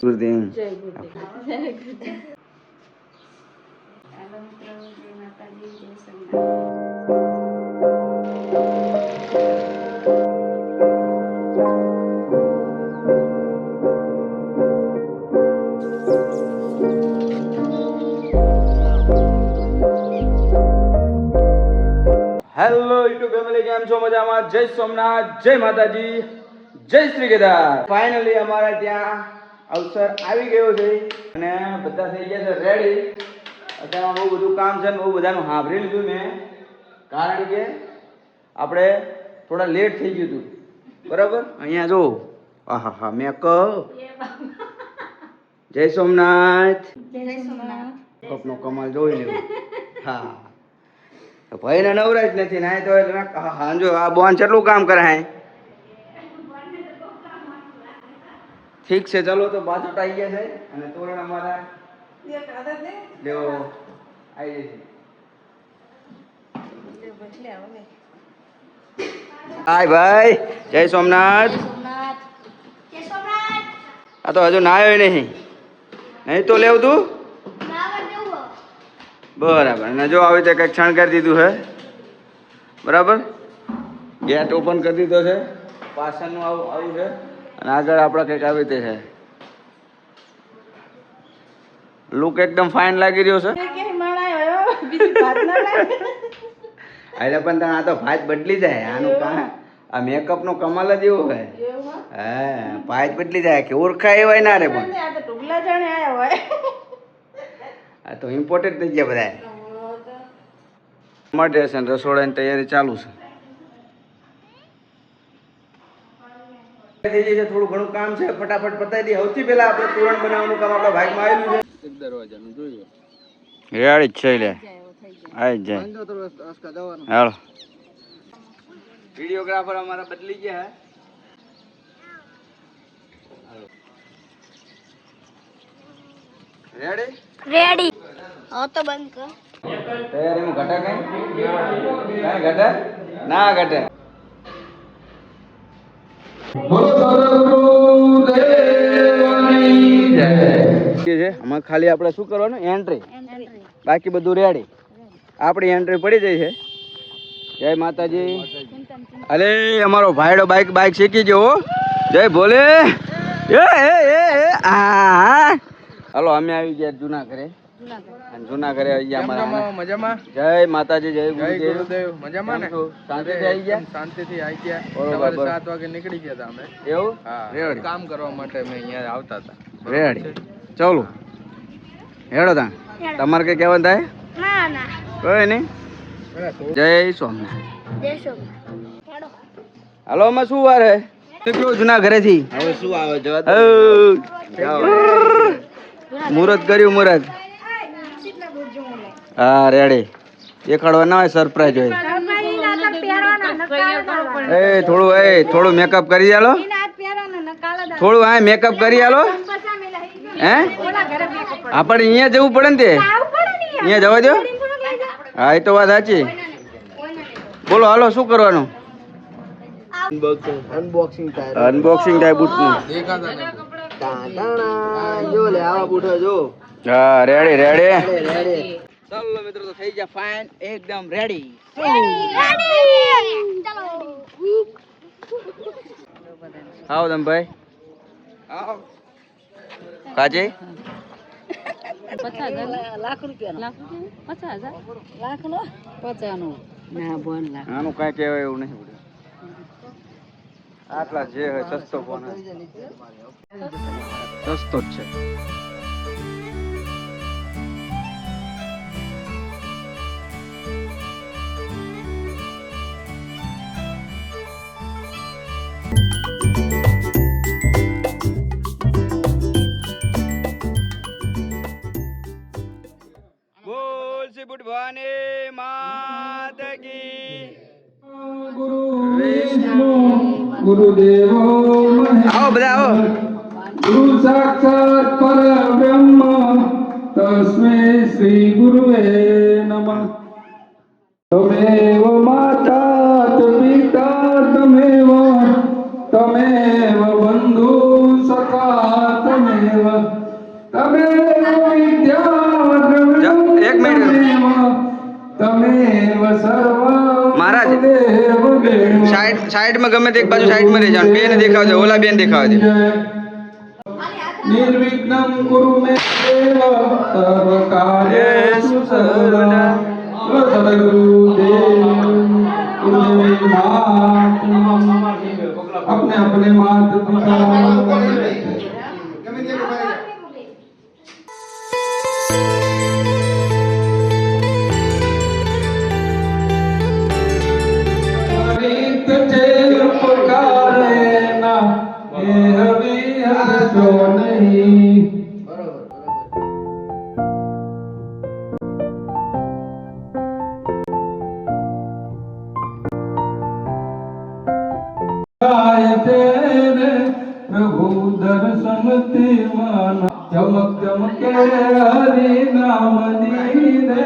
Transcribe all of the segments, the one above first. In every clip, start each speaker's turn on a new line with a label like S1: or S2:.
S1: ગુરુદેવ
S2: જય ગુરુદેવ. જય ગુરુદેવ. હાલો મિત્રો, જય માતાજી, જય સ્વામિનારાયણ.
S1: હેલો યુટ્યુબ ફેમિલી, કેમ છો? મજામાં? જય સોમનાથ, જય માતાજી, જય શ્રી કેદાર. ફાઇનલી અમારા ત્યાં અવસર આવી ગયો છે અને બધા થઈ ગયા છે રેડી. અત્યારમાં બહુ બધું કામ છે ને બહુ બધાનું સાંભળી લીધું મેં, કારણ કે આપણે થોડા લેટ થઈ ગયું હતું. બરાબર? અહીંયા જો આહા હા મેં જય સોમનાથ,
S2: જય સોમનાથ.
S1: કપનો કમાલ જોઈ લેવું. હા, ભાઈ ને નવરાજ નથી ને તો હાંજો આ બોન કેટલું કામ કરે હે. ઠીક છે, ચલો તો બાજોટ આવી ગયા છે અને તોરણ અમારા લેવો આવી જશે. હાય ભાઈ, જય સોમનાથ. આ તો હજુ ના આવ્યો નહીં તો લેવું તું. બરાબર, અને જો આવી રીતે કંઈક શણગારી દીધું છે. બરાબર, ગેટ ઓપન કરી દીધો છે, પાછળનું આવું છે અને આગળ આપણે કંઈક આવી રીતે છે. લુક એકદમ ફાઇન લાગી રહ્યો છે. એટલે પણ તને આ તો ભાત બદલી જાય. આનું આ મેકઅપ નો કમાલ જ એવો હોય. હા, ભાત બદલી જાય કે ઓળખાય એવાય ના રે. પણ આ તો ઇમ્પોર્ટન્ટ થઈ ગયા બધા માટે છે ને રસોડાની તૈયારી ચાલુ છે. થઈ જાય છે, થોડું ઘણું કામ છે, ફટાફટ પતાવી દઈએ. સૌથી પહેલા આપણે તોરણ બનાવવાનું કામ આપણા ભાગમાં આવેલું છે. એક દરવાજાનું જોઈએ રેડી જ છે. લે આવી જ જાય. હાલો, વિડીયોગ્રાફર અમારા બદલી ગયા હે. રેડી
S2: હા તો બંધ કર.
S1: તૈયારીમાં ઘટા કઈ ઘટા ના ઘટે. આમાં ખાલી આપણે શું કરવાનું? એન્ટ્રી. બાકી બધું રેડી. આપણી એન્ટ્રી પડી જાય છે. જય માતાજી. અરે અમારો ભાઈડો બાઈક શીખી ગયો. જય ભોલે. હાલો, અમે આવી ગયા જૂના ઘરે. જૂના ઘરે આવી ગયા. જય માતાજી, જય ગુરુદેવ. મજામાં ને? શાંતિથી આવી ગયા? શાંતિથી આવી ગયા. સવારે 7 વાગે નીકળી ગયા હતા અમે. એવું? હા, કામ કરવા માટે અમે અહીંયા આવતા હતા. રેડી, ચાલો હેડો તા. તમારે કઈ કહેવાનું થાય? ના ના, કોઈ નહીં. જય સોમનાથ. જય સોમનાથ. હાલો, આમાં શું વાર હે? કેવું જૂના ઘરેથી? હવે શું આવે? મુહૂર્ત કર્યું, મુહૂર્ત. હા, રેડી. દેખાડવા ના હોય, સરપ્રાઈઝ હોય. થોડું મેકઅપ કરી આલો. થોડું હા મેકઅપ કરી આલો. હે, આપણે અહીંયા જવું પડે ને. તે અહીંયા જવા દો. હા, એ તો વાત સાચી. બોલો, હાલો, શું કરવાનું? અનબોક્સિંગ થાય બૂટનું. જો લે આવા બૂટો જો. હા, રેડી. ચાલો મિત્રો, તો થઈ ગયા ફાઇન, એકદમ રેડી. આવો તમે ભાઈ, આવો. કાજે આનું કઈ કહેવાય એવું નહીં. આટલા જે હોય સસ્તો ફોન, સસ્તો જ છે. ભવાની માત કી.
S3: ગુરુદેવો
S1: આવો બધા આવો.
S3: ગુરુ સાક્ષાત પરબ્રહ્મ તસ્મૈ શ્રી ગુરુવે નમઃ. તમેવ માતા પિતા તમેવ બંધુ સખા તમેવ
S1: સાઈડમાં ગમે તે એક બાજુ સાઈડમાં રહી જાવ. બેન દેખાવજો, ઓલા બેન દેખાવજો.
S3: निर्विघ्नं कुरु मे देव सर्वकार्येषु सर्वदा सद्गुरुदेव अपने अपने मात पिता प्रभु दर्शन ते माना चमक चमके हरि नाम नीरे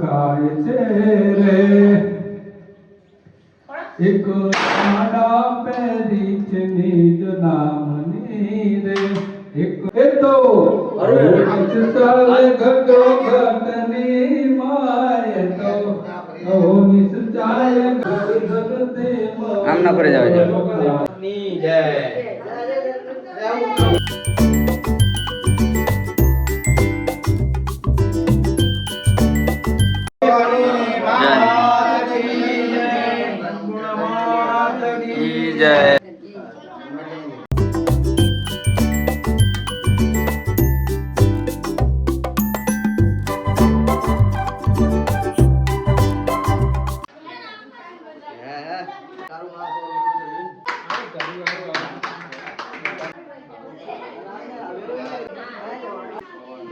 S3: खाय रे एक आड़ा पैरी निज नाम नीरे एक तो निश्चल घटो घटनी माय तो निश्चल घटते
S1: આમ ના ફરે જાવ. જય.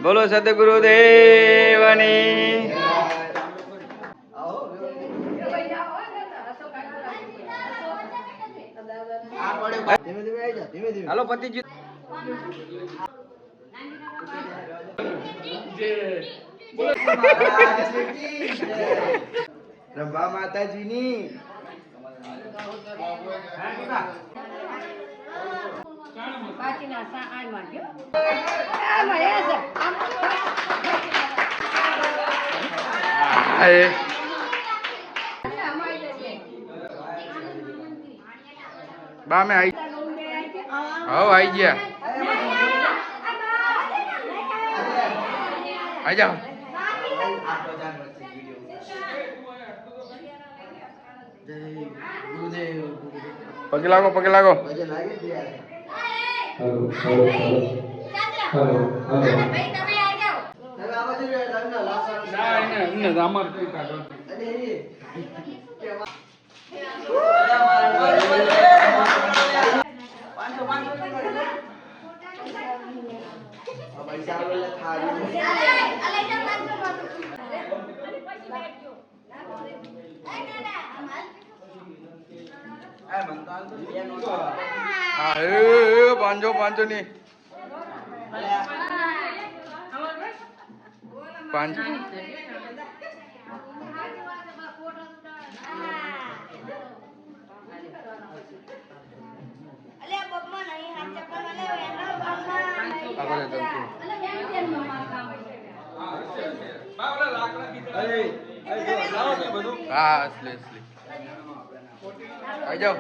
S1: બોલો સદગુરુદેવની. હાલો પતિજી. રંભા માતાજીની. બા મેં આવી. હવ આવી ગયા. આવી જાઓ. પગે લાગો, પગે લાગો.
S3: हेलो हेलो हेलो
S1: પાંચો પાંચો ની પાંચ. હા અસલી અસલી. આવી જાઓ.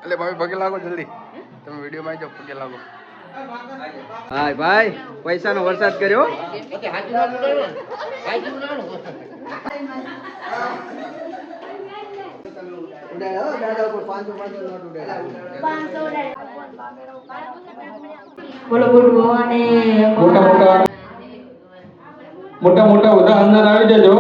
S1: એટલે ભાઈ પગે લાગો જલ્દી. તમે વિડીયો માં જાઓ, પગે લાગો. હા ભાઈ, પૈસાનો વરસાદ કર્યો.
S3: મોટા મોટા બધા અંદર આવી જજો.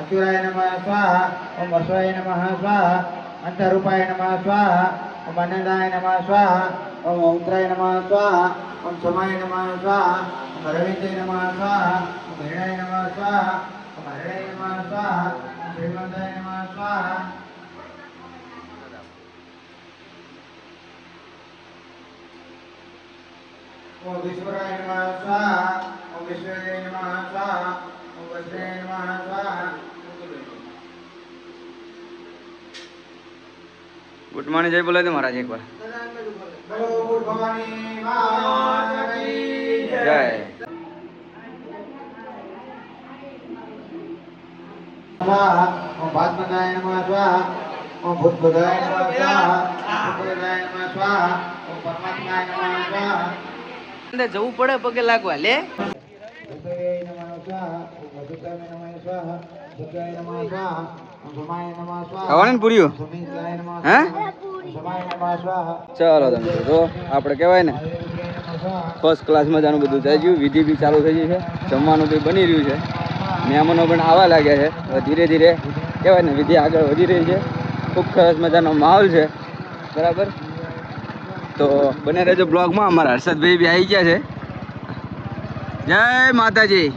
S4: अच्युताय नमः स्वाहा ओम वर्षाय नमः स्वाहा अंतरूपाय नमः स्वाहा ओम अनंताय नमः स्वाहा ओम औत्राय नमः स्वाहा ओम समाय नमः स्वाहा ओम रविंद्राय नमः स्वाहा ओम हिरणाय नमः स्वाहा ओम हरणाय नमः स्वाहा ओम श्रीमंताय नमः स्वाहा ओम विश्वराय नमः स्वाहा ओम विश्वेय नमः स्वाहा ओम वज्राय नमः स्वाहा
S1: गुड मॉर्निंग जय बोला दे महाराज एक बार
S4: बोलो गुड भवानी माता की
S1: जय
S4: स्वाहा ओम भास्मनाय नमः स्वाहा ओम भूतभुदाय नमः स्वाहा ओम भूतभुदाय नमः स्वाहा ओम परमात्माय नमः स्वाहा
S1: अंदर जવું પડે પગે લાગવા લે
S4: भूतये नमः स्वाहा ओम वसुदेवाय नमः स्वाहा भूतये नमः स्वाहा ओम समाय नमः स्वाहा
S1: ખાવાની ને પૂરીઓ
S4: सुमित्राय नमः
S1: હે
S4: स्वाहा ओम समाय नमः स्वाहा
S1: ચાલો તમે તો આપણે કહેવાય ને
S4: आयुर्वेदाय नमः स्वाहा
S1: ફર્સ્ટ ક્લાસ મજાનું બધું થઈ ગયું વિધિ બી ચાલુ થઈ ગઈ છે જમવાનું બી બની રહ્યું છે મહેમાનો પણ આવવા લાગ્યા છે હવે ધીરે ધીરે કહેવાય ને વિધિ આગળ વધી રહી છે ખૂબ સરસ મજાનો માહોલ છે બરાબર તો બને રહેજો બ્લોગમાં અમારા હર્ષદભાઈ બી આવી ગયા છે જય માતાજી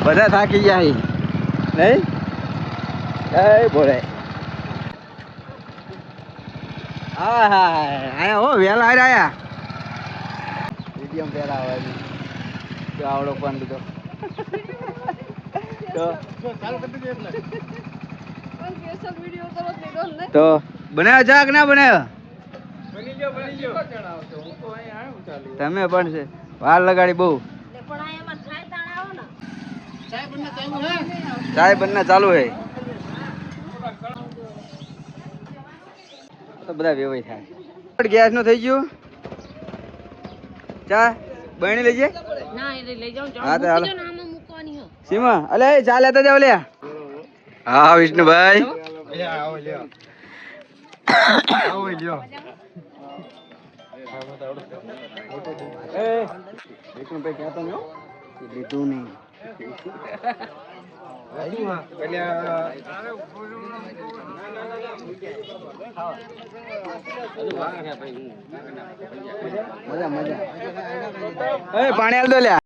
S1: બધા થાકી ગયા અહીં. નહીં જય ભોળે હા હા આયા હો વેલા આયા મીડિયમ પેલા આવે તો આવડો પણ લીધો તો બનાવ્યો ચા કે ના બનાવ્યો તમે પણ છે વાર લગાડી બહુ ચાય બનના ચાલુ હે તો બધા વેવાય થાય ગેસ નું થઈ ગયું ચા બની લેજે હા તો હાલો સીમા અલે ચા લેતા જાવ લે હા વિષ્ણુભાઈ વિષ્ણુભાઈ કહેતો ને લીધું નહીં મજા મજા પાણી હાલ દો લ્યા